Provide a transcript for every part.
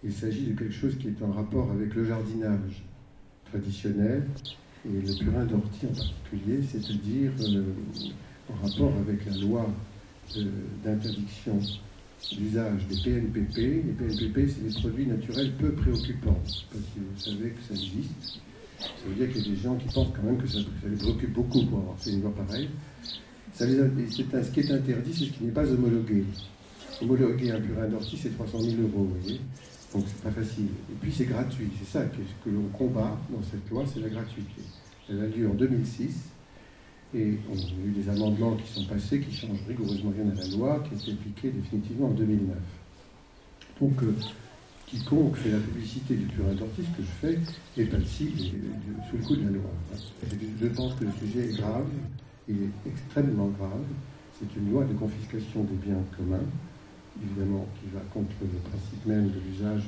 Il s'agit de quelque chose qui est en rapport avec le jardinage traditionnel et le purin d'ortie en particulier, c'est-à-dire en rapport avec la loi d'interdiction d'usage des PNPP. Les PNPP, c'est des produits naturels peu préoccupants. Je ne sais pas si vous savez que ça existe. Ça veut dire qu'il y a des gens qui pensent quand même que ça les préoccupe beaucoup pour avoir fait une loi pareille. Ce qui est interdit, c'est ce qui n'est pas homologué. Homologuer un purin d'ortie, c'est 300 000 €, vous voyez. Donc c'est pas facile. Et puis c'est gratuit. C'est ça que l'on combat dans cette loi, c'est la gratuité. Elle a lieu en 2006. Et on a eu des amendements qui sont passés, qui changent rigoureusement rien à la loi, qui a été appliquée définitivement en 2009. Donc, quiconque fait la publicité du purin d'ortie, ce que je fais, est passible sous le coup de la loi. Je pense que le sujet est grave, il est extrêmement grave. C'est une loi de confiscation des biens communs, évidemment, qui va contre le principe même de l'usage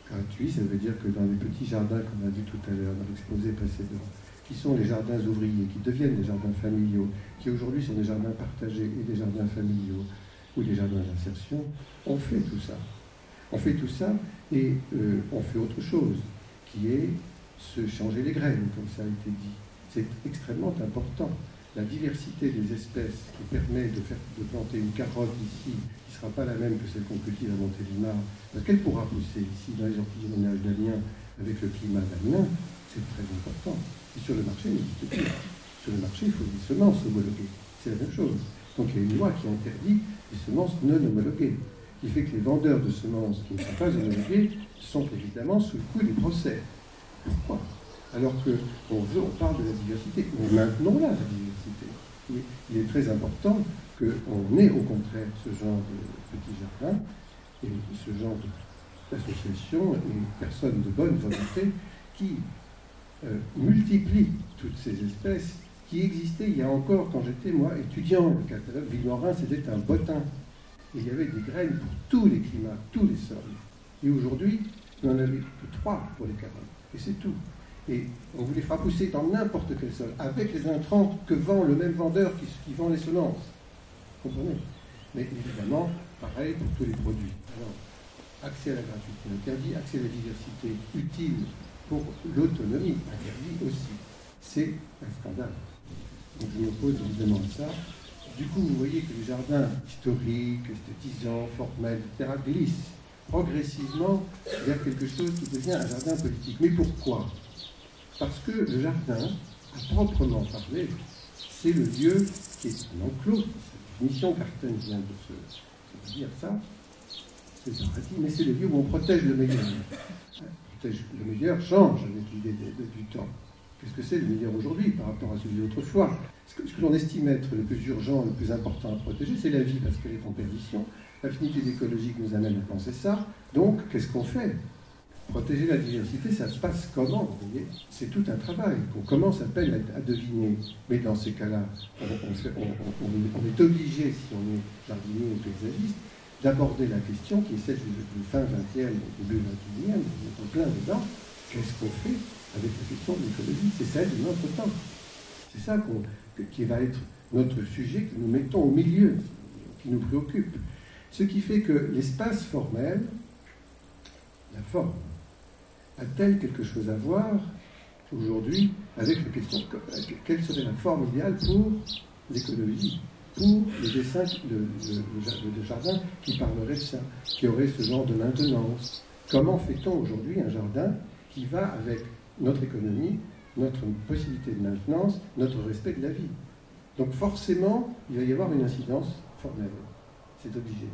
gratuit. Ça veut dire que dans les petits jardins qu'on a vu tout à l'heure, dans l'exposé précédent, qui sont les jardins ouvriers, qui deviennent des jardins familiaux, qui aujourd'hui sont des jardins partagés et des jardins familiaux ou des jardins d'insertion, on fait tout ça. On fait tout ça et on fait autre chose, qui est se changer les graines, comme ça a été dit. C'est extrêmement important. La diversité des espèces qui permet de planter une carotte ici, qui ne sera pas la même que celle qu'on cultive à Montélimar, parce qu'elle pourra pousser ici dans les ortigues d'Amiens avec le climat d'Amiens, c'est très important. Et sur le marché, il n'existe plus. Sur le marché, il faut des semences homologuées. C'est la même chose. Donc il y a une loi qui interdit les semences non homologuées, qui fait que les vendeurs de semences qui ne sont pas homologuées sont évidemment sous le coup des procès. Pourquoi? Alors qu'on parle de la diversité. Mais maintenons-la, la diversité. Oui, il est très important qu'on ait au contraire ce genre de petits jardins et ce genre d'associations et personnes de bonne volonté qui multiplie toutes ces espèces qui existaient il y a encore, quand j'étais, moi, étudiant, le catalogue Villemorin, c'était un bottin. Et il y avait des graines pour tous les climats, tous les sols. Et aujourd'hui, il n'y en avait que 3 pour les carottes. Et c'est tout. Et on vous les fera pousser dans n'importe quel sol, avec les intrants que vend le même vendeur qui vend les semences. Vous comprenez? Mais évidemment, pareil pour tous les produits. Alors, accès à la gratuité interdit, accès à la diversité utile pour l'autonomie interdit aussi. C'est un scandale. Donc je m'oppose évidemment à ça. Du coup, vous voyez que les jardins historiques, esthétisants, formels, etc., glissent progressivement vers quelque chose qui devient un jardin politique. Mais pourquoi? Parce que le jardin, à proprement parler, c'est le lieu qui est un enclos. La définition Carten vient de se dire ça. C'est ça, mais c'est le lieu où on protège le meilleur. Le meilleur change avec l'idée du temps. Qu'est-ce que c'est le meilleur aujourd'hui par rapport à celui d'autrefois? Ce que l'on estime être le plus urgent, le plus important à protéger, c'est la vie, parce qu'elle est en perdition. L'affinité écologique nous amène à penser ça. Donc, qu'est-ce qu'on fait? Protéger la diversité, ça se passe comment? Vous voyez, c'est tout un travail qu'on commence à peine à deviner. Mais dans ces cas-là, on est obligé, si on est jardinier ou paysagiste, d'aborder la question qui est celle du fin 20e au début 21e, on est en plein dedans. Qu'est-ce qu'on fait avec la question de l'écologie? C'est celle de notre temps. C'est ça qui va être notre sujet que nous mettons au milieu, qui nous préoccupe. Ce qui fait que l'espace formel, la forme, a-t-elle quelque chose à voir aujourd'hui avec la question quelle serait la forme idéale pour l'écologie, pour le dessin de jardin qui parlerait de ça, qui aurait ce genre de maintenance? Comment fait-on aujourd'hui un jardin qui va avec notre économie, notre possibilité de maintenance, notre respect de la vie? Donc forcément, il va y avoir une incidence formelle. C'est obligé.